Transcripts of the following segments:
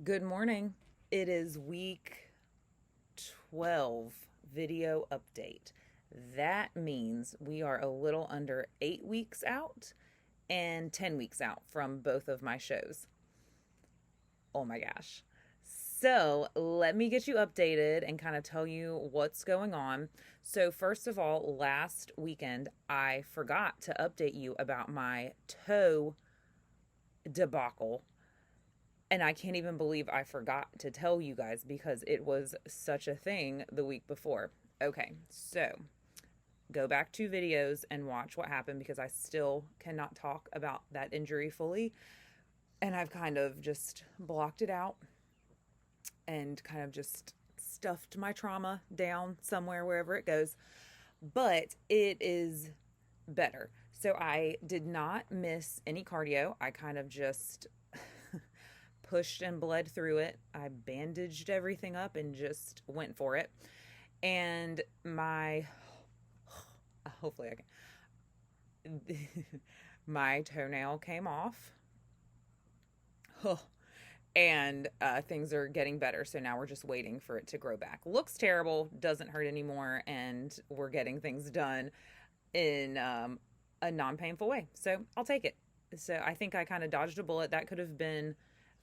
Good morning. It is week 12 video update. That means we are a little under 8 weeks out and 10 weeks out from both of my shows. Oh my gosh. So, let me get you updated and kind of tell you what's going on. So, first of all, last weekend, I forgot to update you about my toe debacle. And I can't even believe I forgot to tell you guys because it was such a thing the week before. Okay, so go back to videos and watch what happened because I still cannot talk about that injury fully. And I've kind of just blocked it out and kind of just stuffed my trauma down somewhere, wherever it goes. But it is better. So I did not miss any cardio. I kind of just pushed and bled through it. I bandaged everything up and just went for it. And my, hopefully I can, my toenail came off. And things are getting better. So now we're just waiting for it to grow back. Looks terrible, doesn't hurt anymore, and we're getting things done in a non painful way. So I'll take it. So I think I kind of dodged a bullet. That could have been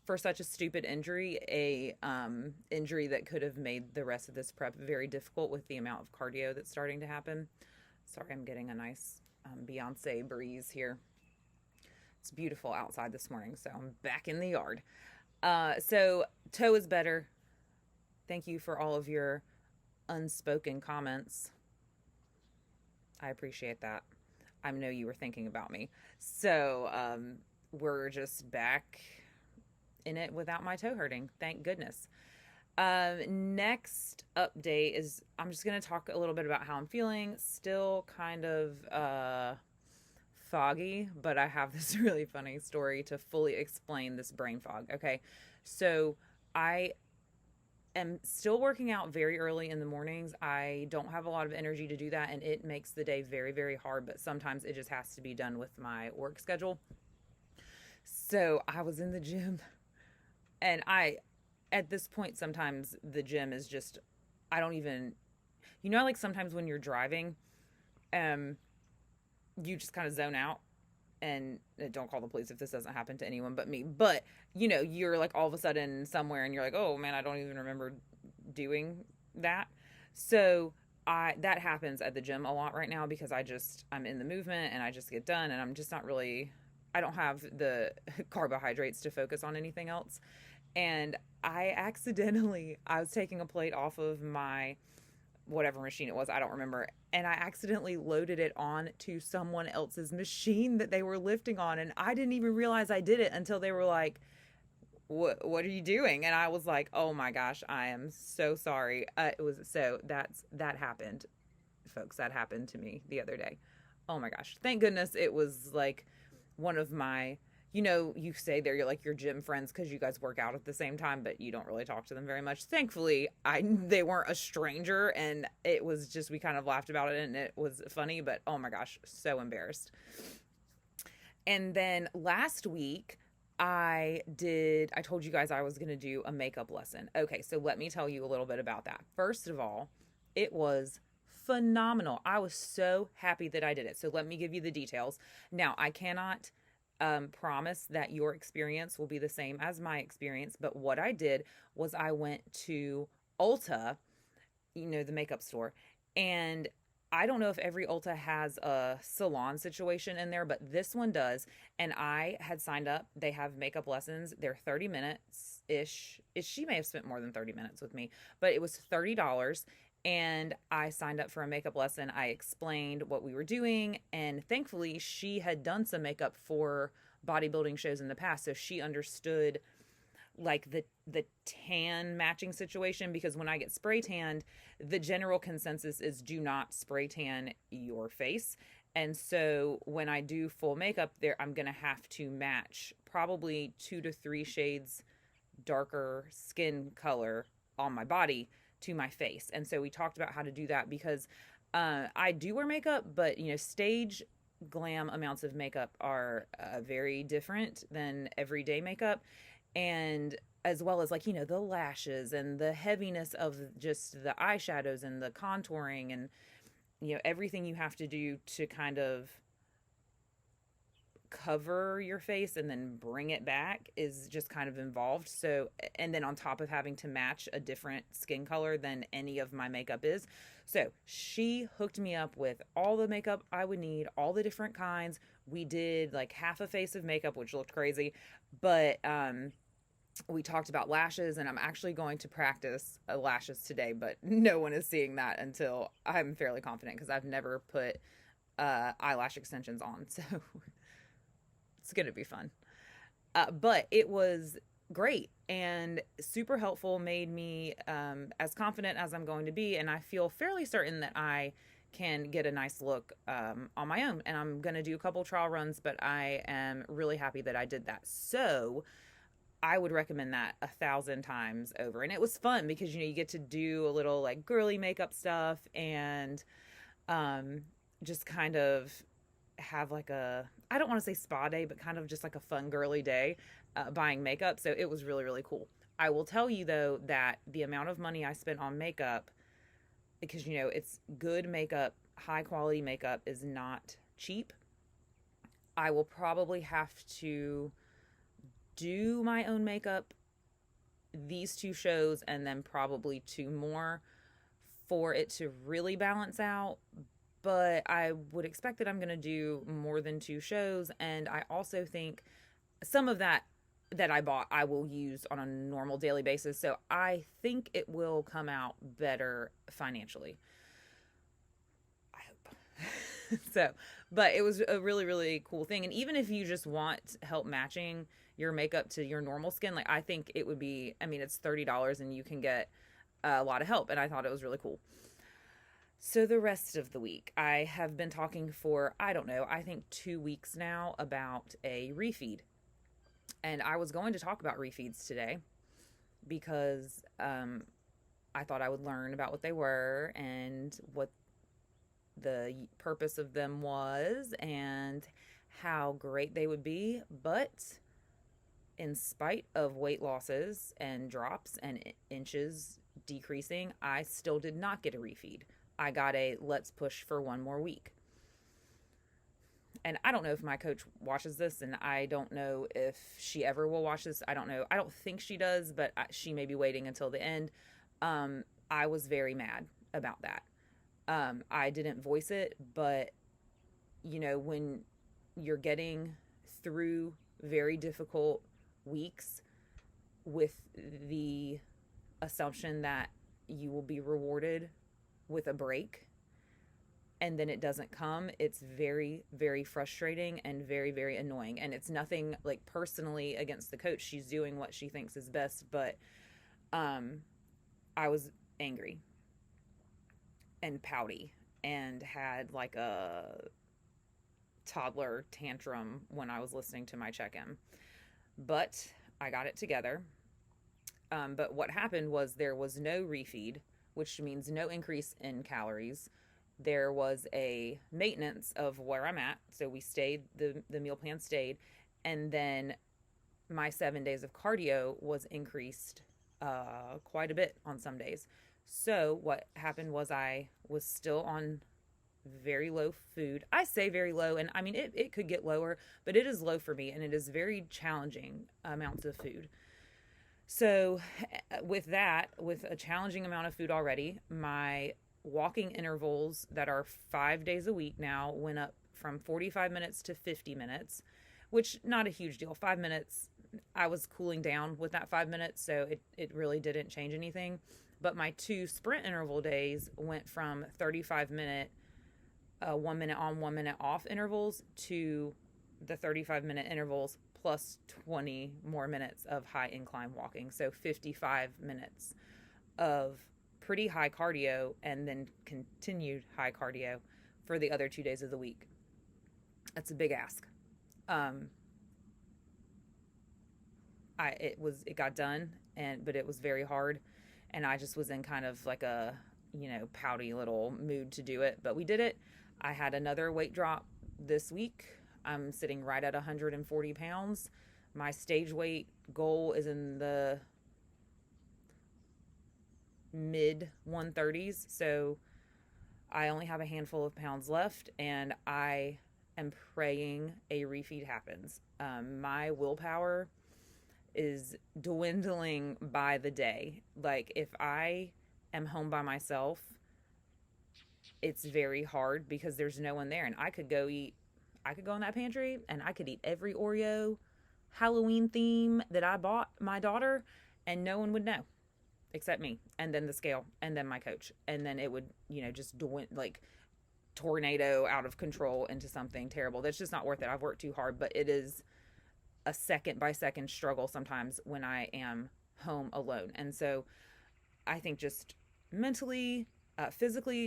for such a stupid injury, a injury that could have made the rest of this prep very difficult with the amount of cardio that's starting to happen. Sorry, I'm getting a nice Beyonce breeze here. It's beautiful outside this morning, so I'm back in the yard. So toe is better. Thank you for all of your unspoken comments. I appreciate that. I know you were thinking about me. So we're just back in it without my toe hurting. Thank goodness. Next update is I'm just going to talk a little bit about how I'm feeling. Still kind of foggy, but I have this really funny story to fully explain this brain fog. Okay. So I am still working out very early in the mornings. I don't have a lot of energy to do that, and it makes the day very, very hard, but sometimes it just has to be done with my work schedule. So I was in the gym, and at this point, sometimes the gym is just, I don't even, like sometimes when you're driving, um, you just kind of zone out and don't call the police if this doesn't happen to anyone but me. But, you're like all of a sudden somewhere and you're like, oh man, I don't even remember doing that. So that happens at the gym a lot right now because I'm in the movement and I just get done and I'm just not really, I don't have the carbohydrates to focus on anything else. And I was taking a plate off of my whatever machine it was, I don't remember. And I accidentally loaded it on to someone else's machine that they were lifting on. And I didn't even realize I did it until they were like, what are you doing? And I was like, oh my gosh, I am so sorry. That happened, folks. That happened to me the other day. Oh my gosh. Thank goodness it was like one of my, you say they're like your gym friends because you guys work out at the same time, but you don't really talk to them very much. Thankfully, they weren't a stranger, and it was just we kind of laughed about it, and it was funny. But oh my gosh, so embarrassed. And then last week, I told you guys I was going to do a makeup lesson. Okay, so let me tell you a little bit about that. First of all, it was phenomenal. I was so happy that I did it. So let me give you the details. Now, I cannot promise that your experience will be the same as my experience, but what I did was I went to Ulta, the makeup store, and I don't know if every Ulta has a salon situation in there, but this one does. And I had signed up. They have makeup lessons. They're 30 minutes ish. She may have spent more than 30 minutes with me, but it was $30. And I signed up for a makeup lesson. I explained what we were doing. And thankfully, she had done some makeup for bodybuilding shows in the past. So she understood like the tan matching situation, because when I get spray tanned, the general consensus is do not spray tan your face. And so when I do full makeup there, I'm going to have to match probably 2 to 3 shades darker skin color on my body to my face. And so we talked about how to do that because I do wear makeup, but stage glam amounts of makeup are very different than everyday makeup. And as well as, like, the lashes and the heaviness of just the eyeshadows and the contouring and, everything you have to do to kind of cover your face and then bring it back is just kind of involved. So, and then on top of having to match a different skin color than any of my makeup is. So, she hooked me up with all the makeup I would need, all the different kinds. We did like half a face of makeup, which looked crazy, but we talked about lashes, and I'm actually going to practice lashes today, but no one is seeing that until I'm fairly confident because I've never put eyelash extensions on. So it's going to be fun. But it was great and super helpful, made me as confident as I'm going to be. And I feel fairly certain that I can get a nice look on my own. And I'm going to do a couple trial runs, but I am really happy that I did that. So I would recommend that 1,000 times over. And it was fun because, you get to do a little like girly makeup stuff and just kind of have like I don't want to say spa day, but kind of just like a fun girly day buying makeup. So it was really, really cool. I will tell you though that the amount of money I spent on makeup, because, it's good makeup, high quality makeup is not cheap. I will probably have to do my own makeup these 2 shows and then probably 2 more for it to really balance out. But I would expect that I'm going to do more than 2 shows. And I also think some of that I bought, I will use on a normal daily basis. So I think it will come out better financially. I hope. So, but it was a really, really cool thing. And even if you just want help matching your makeup to your normal skin, like, I think it would be, I mean, it's $30 and you can get a lot of help. And I thought it was really cool. So the rest of the week, I have been talking for, I don't know, I think 2 weeks now about a refeed. And I was going to talk about refeeds today because I thought I would learn about what they were and what the purpose of them was and how great they would be. But in spite of weight losses and drops and inches decreasing, I still did not get a refeed. I got a let's push for 1 more week. And I don't know if my coach watches this, and I don't know if she ever will watch this. I don't know. I don't think she does, but she may be waiting until the end. I was very mad about that. I didn't voice it, but, when you're getting through very difficult weeks with the assumption that you will be rewarded with a break and then it doesn't come, it's very, very frustrating and very, very annoying. And it's nothing like personally against the coach. She's doing what she thinks is best, but I was angry and pouty and had like a toddler tantrum when I was listening to my check-in. But I got it together. But what happened was there was no refeed, which means no increase in calories. There was a maintenance of where I'm at. So we stayed, the meal plan stayed. And then my 7 days of cardio was increased quite a bit on some days. So what happened was I was still on very low food. I say very low, and I mean, it could get lower, but it is low for me, and it is very challenging amounts of food. So with that, with a challenging amount of food already, my walking intervals that are 5 days a week now went up from 45 minutes to 50 minutes, which not a huge deal. 5 minutes, I was cooling down with that 5 minutes, so it really didn't change anything. But my 2 sprint interval days went from 35-minute 1 minute on, 1 minute off intervals to the 35-minute intervals plus 20 more minutes of high incline walking. So 55 minutes of pretty high cardio and then continued high cardio for the other 2 days of the week. That's a big ask. It got done, but it was very hard, and I just was in kind of like a, pouty little mood to do it, but we did it. I had another weight drop this week. I'm sitting right at 140 pounds. My stage weight goal is in the mid 130s. So I only have a handful of pounds left, and I am praying a refeed happens. My willpower is dwindling by the day. Like, if I am home by myself, it's very hard because there's no one there. And I could go in that pantry and I could eat every Oreo Halloween theme that I bought my daughter, and no one would know except me, and then the scale, and then my coach. And then it would, just like tornado out of control into something terrible. That's just not worth it. I've worked too hard, but it is a second by second struggle sometimes when I am home alone. And so I think just mentally, physically,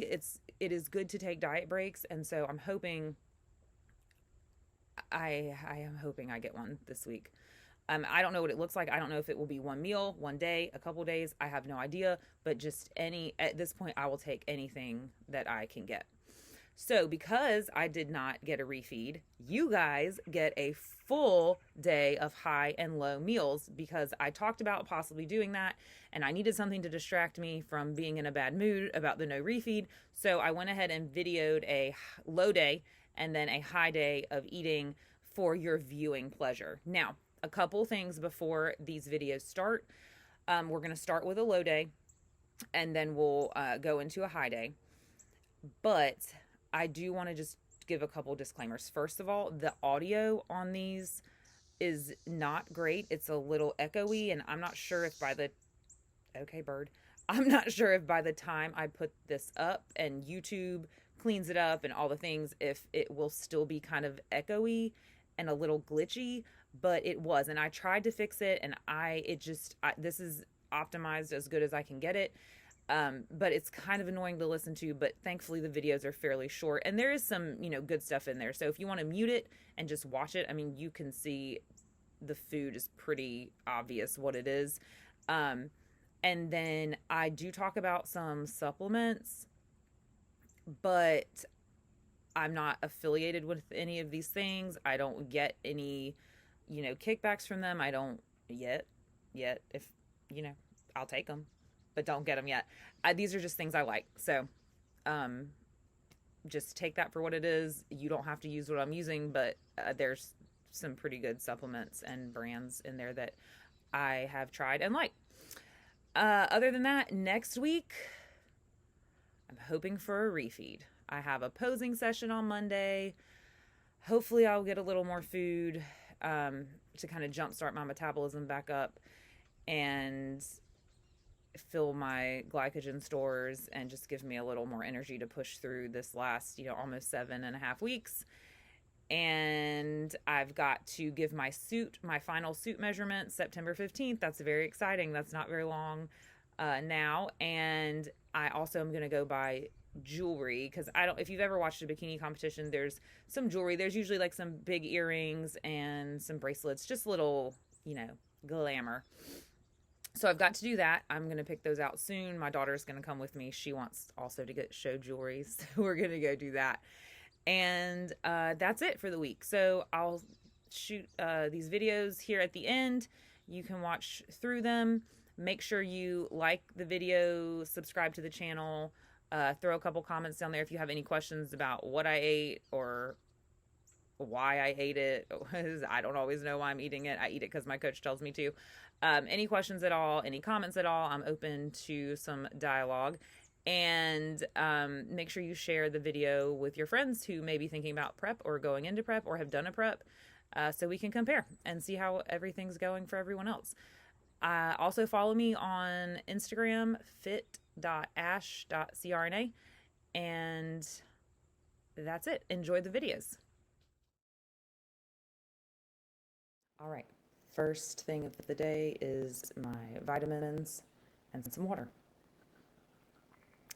it is good to take diet breaks. And so I am hoping I get one this week. I don't know what it looks like. I don't know if it will be one meal, one day, a couple days. I have no idea. But at this point, I will take anything that I can get. So because I did not get a refeed, you guys get a full day of high and low meals, because I talked about possibly doing that, and I needed something to distract me from being in a bad mood about the no refeed. So I went ahead and videoed a low day and then a high day of eating for your viewing pleasure. Now, a couple things before these videos start. We're going to start with a low day, and then we'll go into a high day. But I do want to just give a couple disclaimers. First of all, the audio on these is not great. It's a little echoey, and I'm not sure if I'm not sure if by the time I put this up and YouTube cleans it up and all the things, if it will still be kind of echoey and a little glitchy, but it was. And I tried to fix it, and this is optimized as good as I can get it. But it's kind of annoying to listen to, but thankfully the videos are fairly short, and there is some, good stuff in there. So if you want to mute it and just watch it, I mean, you can see the food is pretty obvious what it is. And then I do talk about some supplements, but I'm not affiliated with any of these things. I don't get any, kickbacks from them. I don't yet, if, I'll take them, but don't get them yet. These are just things I like. So, just take that for what it is. You don't have to use what I'm using, but there's some pretty good supplements and brands in there that I have tried and like. Other than that, next week, I'm hoping for a refeed. I have a posing session on Monday. Hopefully I'll get a little more food to kind of jumpstart my metabolism back up and fill my glycogen stores and just give me a little more energy to push through this last, almost 7.5 weeks. And I've got to give my final suit measurement September 15th. That's very exciting. That's not very long now. And I also am going to go buy jewelry, because if you've ever watched a bikini competition, there's some jewelry. There's usually like some big earrings and some bracelets, just little, glamour. So I've got to do that. I'm going to pick those out soon. My daughter's going to come with me. She wants also to get show jewelry, so we're going to go do that. And that's it for the week. So I'll shoot these videos here at the end. You can watch through them. Make sure you like the video, subscribe to the channel, throw a couple comments down there if you have any questions about what I ate or why I ate it. I don't always know why I'm eating it. I eat it because my coach tells me to. Any questions at all, any comments at all, I'm open to some dialogue. And make sure you share the video with your friends who may be thinking about prep or going into prep or have done a prep, so we can compare and see how everything's going for everyone else. Also follow me on Instagram, fit.ash.crna. And that's it. Enjoy the videos. All right. First thing of the day is my vitamins and some water.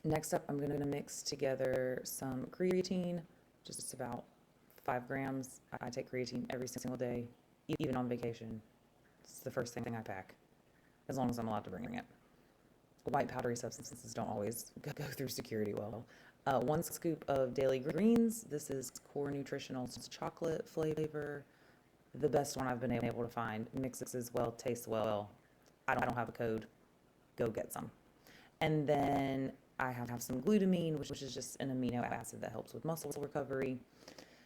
Next up, I'm going to mix together some creatine, just about 5 grams. I take creatine every single day, even on vacation. It's the first thing I pack, as long as I'm allowed to bring it. White powdery substances don't always go through security well. 1 scoop of daily greens. This is Core Nutritional's chocolate flavor. the best one I've been able to find. Mixes well, tastes well. I don't have a code. Go get some. And then I have some glutamine, which is just an amino acid that helps with muscle recovery.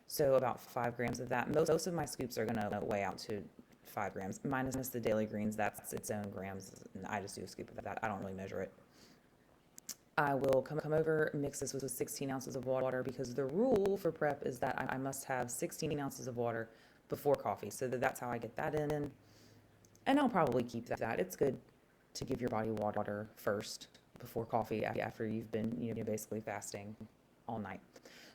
So about 5 grams of that. Most of my scoops are going to weigh out to 5 grams, minus the daily greens. That's its own grams. And I just do a scoop of that. I don't really measure it. I will come over, mix this with 16 ounces of water, because the rule for prep is that I must have 16 ounces of water before coffee. So that's how I get that in. And I'll probably keep that. It's good to give your body water first before coffee after you've been, basically fasting all night.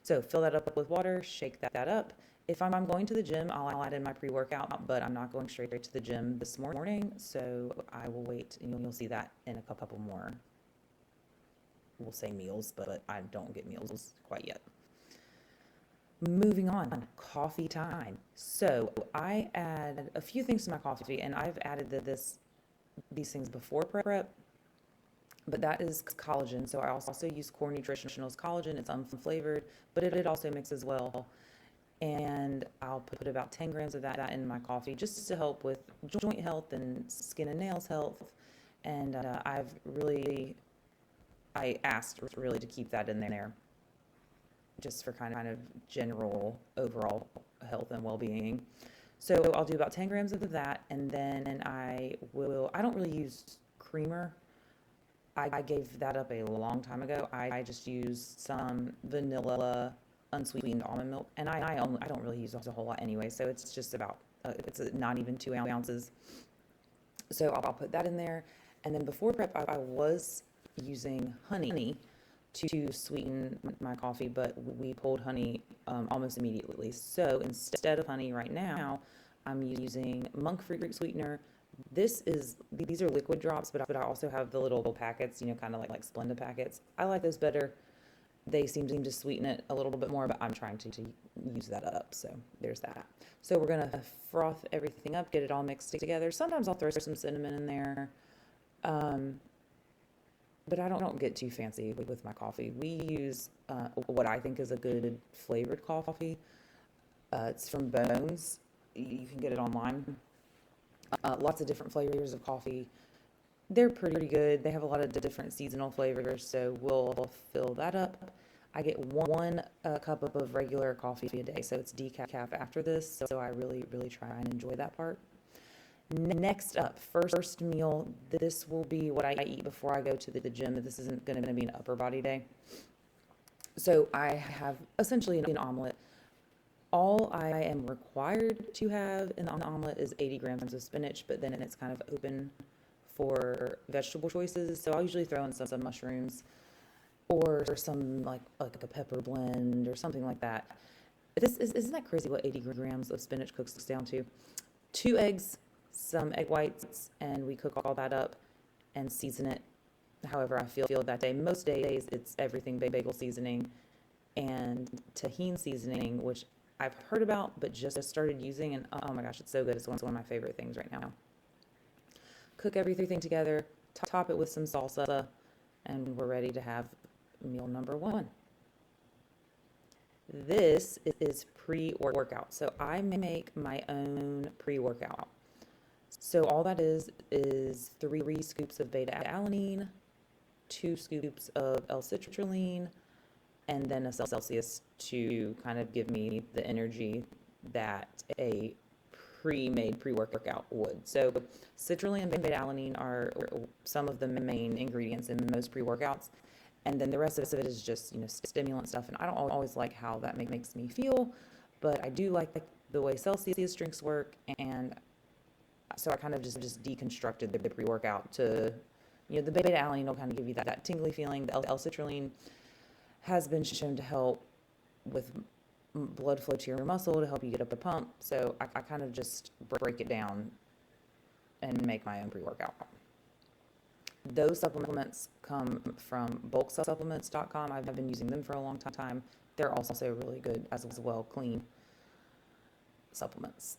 So fill that up with water, shake that up. If I'm going to the gym, I'll add in my pre-workout, but I'm not going straight to the gym this morning, so I will wait, and you'll see that in a couple more, we'll say meals, but I don't get meals quite yet. Moving on, coffee time. So I add a few things to my coffee, and I've added these things before prep, but that is collagen. So I also use Core Nutritional's collagen. It's unflavored, but it also mixes well. And I'll put about 10 grams of that in my coffee, just to help with joint health and skin and nails health. And I asked really to keep that in there, just for kind of general overall health and well-being. So I'll do about 10 grams of that, and then I don't really use creamer. I gave that up a long time ago. I just use some vanilla unsweetened almond milk, and I don't really use a whole lot anyway, so it's just about, it's not even 2 ounces. So I'll put that in there, and then before prep, I was using honey to sweeten my coffee, but we pulled honey almost immediately. So instead of honey right now, I'm using monk fruit sweetener. These are liquid drops, but I also have the little packets, kind of like Splenda packets. I like those better. They seem to sweeten it a little bit more, but I'm trying to use that up. So there's that. So we're going to froth everything up, get it all mixed together. Sometimes I'll throw some cinnamon in there. But I don't get too fancy with my coffee. We use what I think is a good flavored coffee. It's from Bones. You can get it online. Lots of different flavors of coffee. They're pretty good. They have a lot of different seasonal flavors, so we'll fill that up. I get 1 cup of regular coffee a day, so it's decaf after this, so I really try and enjoy that part. Next up, first meal. This will be what I eat before I go to the gym. This isn't going to be an upper body day. So I have essentially an omelet. All I am required to have in the omelet is 80 grams of spinach, but then it's kind of open for vegetable choices. So I'll usually throw in some mushrooms or some like a pepper blend or something like that. Isn't that crazy what 80 grams of spinach cooks down to? 2 eggs, some egg whites, and we cook all that up and season it however I feel that day. Most days it's everything bagel seasoning and tahini seasoning, which I've heard about but just started using, and oh my gosh, it's so good. It's one of my favorite things right now. Cook everything together, top it with some salsa, and we're ready to have meal number 1. This is pre-workout. So I make my own pre-workout. So all that is 3 scoops of beta-alanine, 2 scoops of L-citrulline, and then a Celsius to kind of give me the energy that a pre-made pre-workout would. So citrulline and beta-alanine are some of the main ingredients in most pre-workouts, and then the rest of it is just stimulant stuff. And I don't always like how that makes me feel, but I do like the way Celsius drinks work, and so I kind of just deconstructed the pre-workout to, the beta-alanine will kind of give you that tingly feeling. The L-citrulline has been shown to help with blood flow to your muscle, to help you get up the pump. So I kind of just break it down and make my own pre-workout. Those supplements come from bulksupplements.com. I've been using them for a long time. They're also really good as well, clean supplements.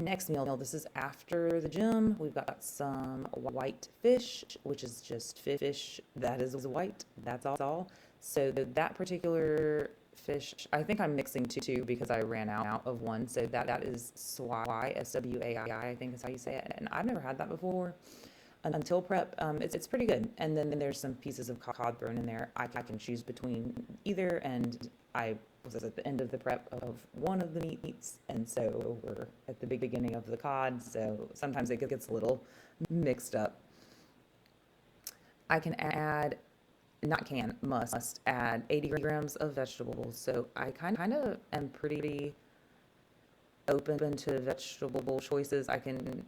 Next meal, this is after the gym. We've got some white fish, which is just fish that is white. That's all. So that particular fish. I think I'm mixing two because I ran out of one. So that is swai, swai, I think is how you say it. And I've never had that before until prep. It's pretty good. And then there's some pieces of cod thrown in there. I can choose between either, and I was at the end of the prep of one of the meats, and so we're at the beginning of the cod, so sometimes it gets a little mixed up. I can add, must add 80 grams of vegetables. So I kind of am pretty open to vegetable choices. I can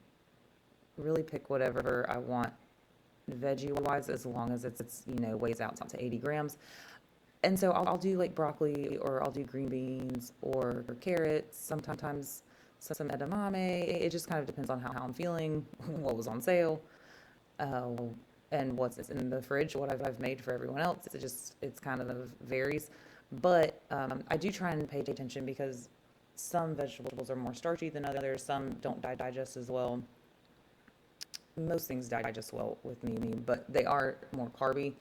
really pick whatever I want veggie wise, as long as it's weighs out to 80 grams. And so I'll do like broccoli, or I'll do green beans or carrots, sometimes some edamame. It just kind of depends on how I'm feeling, what was on sale, uh, and what's in the fridge, what I've made for everyone else. It's kind of varies. But I do try and pay attention, because some vegetables are more starchy than others. Some don't digest as well. Most things digest well with me, but they are more carby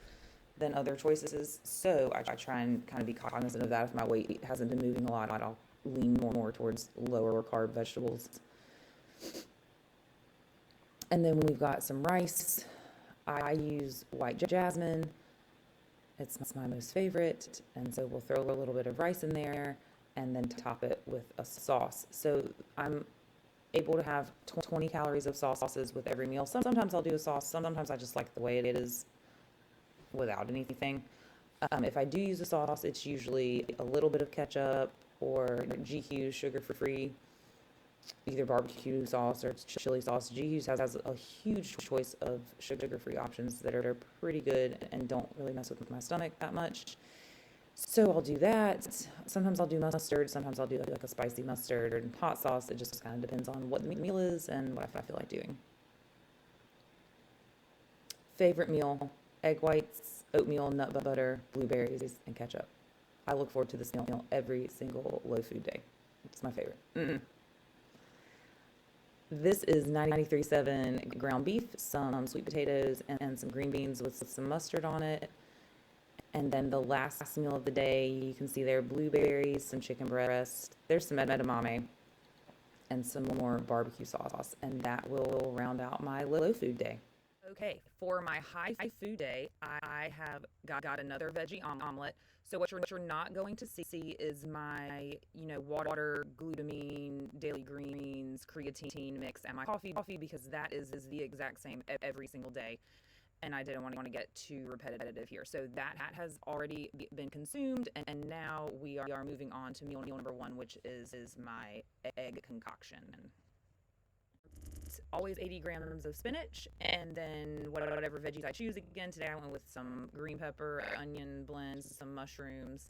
than other choices. So I try and kind of be cognizant of that. If my weight hasn't been moving a lot, I'll lean more towards lower carb vegetables. And then when we've got some rice, I use white jasmine. It's my most favorite. And so we'll throw a little bit of rice in there and then top it with a sauce. So I'm able to have 20 calories of sauces with every meal. Sometimes I'll do a sauce. Sometimes I just like the way it is without anything. If I do use a sauce, it's usually a little bit of ketchup or GQ, sugar-free, either barbecue sauce or chili sauce. GQ has a huge choice of sugar-free options that are pretty good and don't really mess with my stomach that much. So I'll do that. Sometimes I'll do mustard. Sometimes I'll do like a spicy mustard or hot sauce. It just kind of depends on what the meal is and what I feel like doing. Favorite meal: egg whites, oatmeal, nut butter, blueberries, and ketchup. I look forward to this meal every single low food day. It's my favorite. This is 93.7 ground beef, some sweet potatoes, and some green beans with some mustard on it. And then the last meal of the day, you can see there blueberries, some chicken breast, there's some edamame, and some more barbecue sauce. And that will round out my low food day. Okay, for my high food day, I have got another veggie omelet. So what you're not going to see is my, water, glutamine, daily greens, creatine mix, and my coffee, because that is the exact same every single day. And I didn't want to get too repetitive here. So that has already been consumed, and now we are moving on to meal number one, which is my egg concoction. Always 80 grams of spinach, and then whatever veggies I choose. Again, today I went with some green pepper, onion blends, some mushrooms,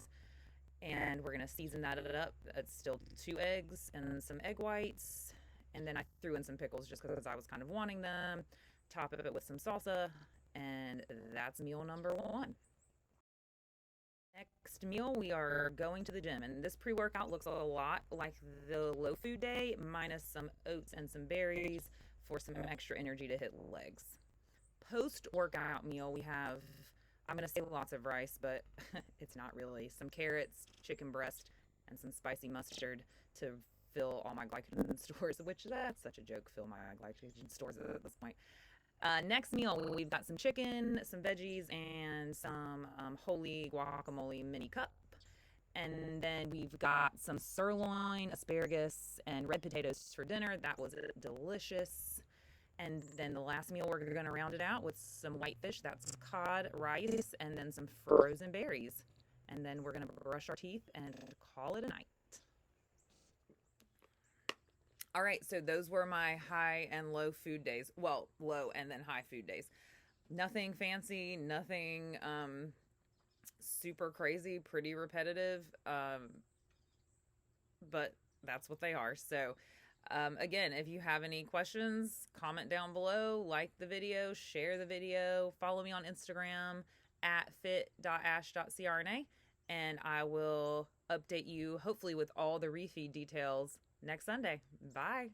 and we're going to season that up. It's still 2 eggs and some egg whites, and then I threw in some pickles just because I was kind of wanting them. Top it with some salsa, and that's meal number one. Next meal, we are going to the gym, and this pre-workout looks a lot like the low food day, minus some oats and some berries for some extra energy to hit legs. Post-workout meal, we have, I'm going to say lots of rice, but it's not really, some carrots, chicken breast, and some spicy mustard to fill all my glycogen stores, which that's such a joke, fill my glycogen stores at this point. Next meal, we've got some chicken, some veggies, and some holy guacamole mini cup. And then we've got some sirloin, asparagus, and red potatoes for dinner. That was delicious. And then the last meal, we're going to round it out with some white fish. That's cod, rice, and then some frozen berries. And then we're going to brush our teeth and call it a night. All right, so those were my high and low food days. Well, low and then high food days. Nothing fancy, nothing super crazy, pretty repetitive, but that's what they are. So again, if you have any questions, comment down below, like the video, share the video, follow me on Instagram at fit.ash.crna, and I will update you hopefully with all the refeed details next Sunday. Bye.